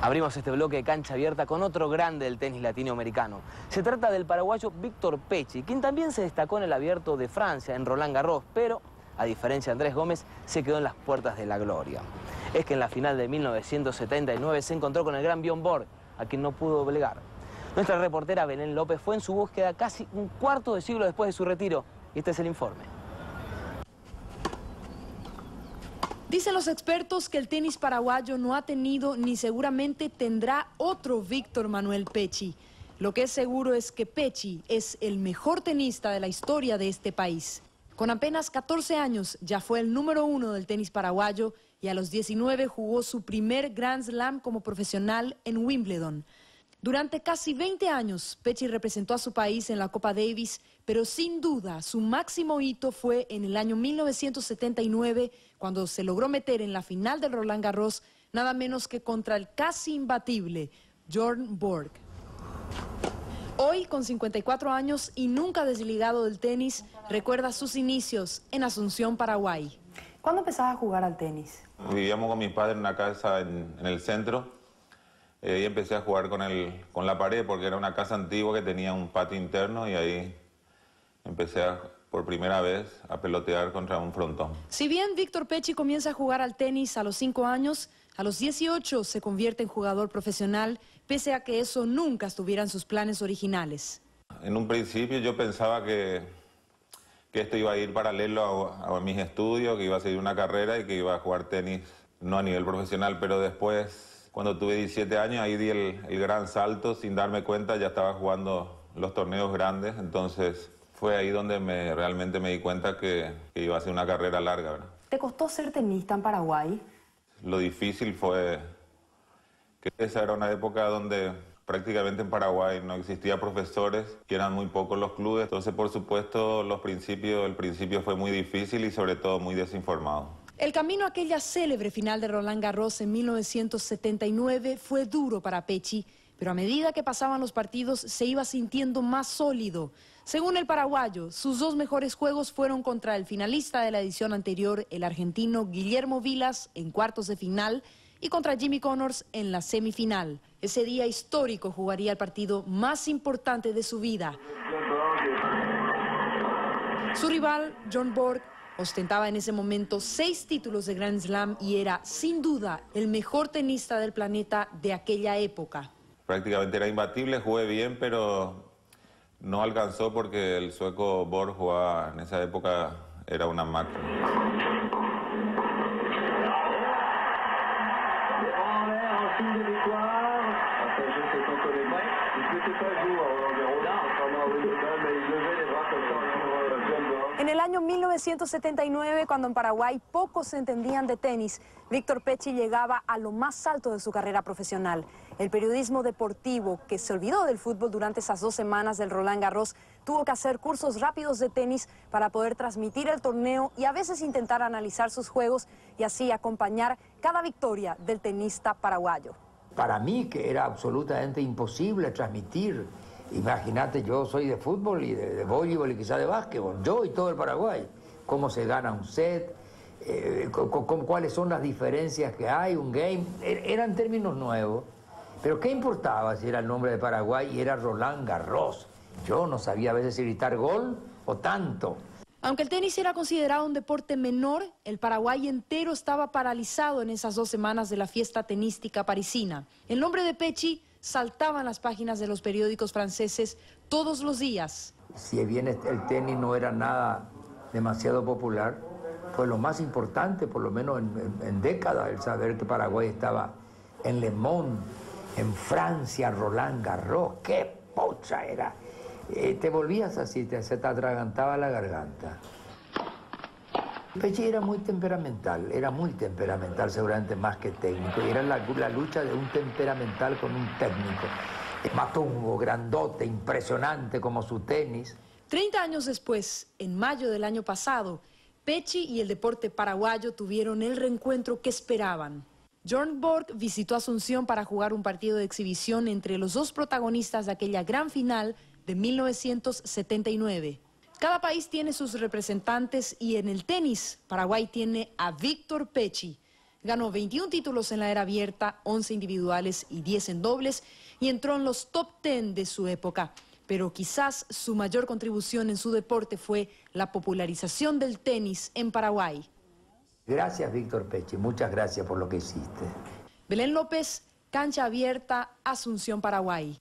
Abrimos este bloque de cancha abierta con otro grande del tenis latinoamericano. Se trata del paraguayo Víctor Pechi, quien también se destacó en el Abierto de Francia, en Roland Garros, pero, a diferencia de Andrés Gómez, se quedó en las puertas de la gloria. Es que en la final de 1979 se encontró con el gran Björn Borg, a quien no pudo doblegar. Nuestra reportera Belén López fue en su búsqueda casi un cuarto de siglo después de su retiro, y este es el informe. Dicen los expertos que el tenis paraguayo no ha tenido ni seguramente tendrá otro Víctor Manuel Pechi. Lo que es seguro es que Pechi es el mejor tenista de la historia de este país. Con apenas 14 años ya fue el número 1 del tenis paraguayo y a los 19 jugó su primer Grand Slam como profesional en Wimbledon. Durante casi 20 años, Pechi representó a su país en la Copa Davis, pero sin duda su máximo hito fue en el año 1979, cuando se logró meter en la final del Roland Garros, nada menos que contra el casi imbatible Björn Borg. Hoy, con 54 años y nunca desligado del tenis, recuerda sus inicios en Asunción, Paraguay. ¿Cuándo empezabas a jugar al tenis? Vivíamos con mi padre en una casa en el centro. Y empecé a jugar con la pared porque era una casa antigua que tenía un patio interno y ahí empecé por primera vez a pelotear contra un frontón. Si bien Víctor Pechi comienza a jugar al tenis a los 5 años, a los 18 se convierte en jugador profesional, pese a que eso nunca estuviera en sus planes originales. En un principio yo pensaba que esto iba a ir paralelo a mis estudios, que iba a seguir una carrera y que iba a jugar tenis no a nivel profesional, pero después, cuando tuve 17 años, ahí di el gran salto, sin darme cuenta ya estaba jugando los torneos grandes, entonces fue ahí donde realmente me di cuenta que iba a ser una carrera larga, ¿verdad? ¿Te costó ser tenista en Paraguay? Lo difícil fue que esa era una época donde prácticamente en Paraguay no existía profesores, que eran muy pocos los clubes, entonces por supuesto el principio fue muy difícil y sobre todo muy desinformado. El camino a aquella célebre final de Roland Garros en 1979 fue duro para Pechi, pero a medida que pasaban los partidos se iba sintiendo más sólido. Según el paraguayo, sus 2 mejores juegos fueron contra el finalista de la edición anterior, el argentino Guillermo Vilas, en cuartos de final, y contra Jimmy Connors en la semifinal. Ese día histórico jugaría el partido más importante de su vida. Su rival, Björn Borg, ostentaba en ese momento 6 títulos de Grand Slam y era, sin duda, el mejor tenista del planeta de aquella época. Prácticamente era imbatible, jugué bien, pero no alcanzó porque el sueco Borg jugaba en esa época, era una máquina. En el año 1979, cuando en Paraguay pocos se entendían de tenis, Víctor Pechi llegaba a lo más alto de su carrera profesional. El periodismo deportivo, que se olvidó del fútbol durante esas 2 semanas del Roland Garros, tuvo que hacer cursos rápidos de tenis para poder transmitir el torneo y a veces intentar analizar sus juegos y así acompañar cada victoria del tenista paraguayo. Para mí, que era absolutamente imposible transmitir. Imagínate, yo soy de fútbol y de voleibol y quizá de básquetbol, yo y todo el Paraguay. Cómo se gana un set, cuáles son las diferencias que hay, un game. Eran términos nuevos, pero ¿qué importaba si era el nombre de Paraguay y era Roland Garros? Yo no sabía a veces si gritar gol o tanto. Aunque el tenis era considerado un deporte menor, el Paraguay entero estaba paralizado en esas 2 semanas de la fiesta tenística parisina. El nombre de Pechi saltaba en las páginas de los periódicos franceses todos los días. Si bien el tenis no era nada demasiado popular, fue lo más importante, por lo menos en décadas, el saber que Paraguay estaba en Le Monde, en Francia, Roland Garros. ¡Qué pocha era! Te volvías así, se te atragantaba la garganta. Pechi era muy temperamental seguramente más que técnico, y era la lucha de un temperamental con un técnico. Matungo, grandote, impresionante como su tenis. 30 años después, en mayo del año pasado, Pechi y el deporte paraguayo tuvieron el reencuentro que esperaban. Björn Borg visitó Asunción para jugar un partido de exhibición entre los 2 protagonistas de aquella gran final de 1979. Cada país tiene sus representantes y en el tenis, Paraguay tiene a Víctor Pechi. Ganó 21 títulos en la era abierta, 11 individuales y 10 en dobles, y entró en los top 10 de su época. Pero quizás su mayor contribución en su deporte fue la popularización del tenis en Paraguay. Gracias, Víctor Pecci, muchas gracias por lo que hiciste. Belén López, Cancha Abierta, Asunción, Paraguay.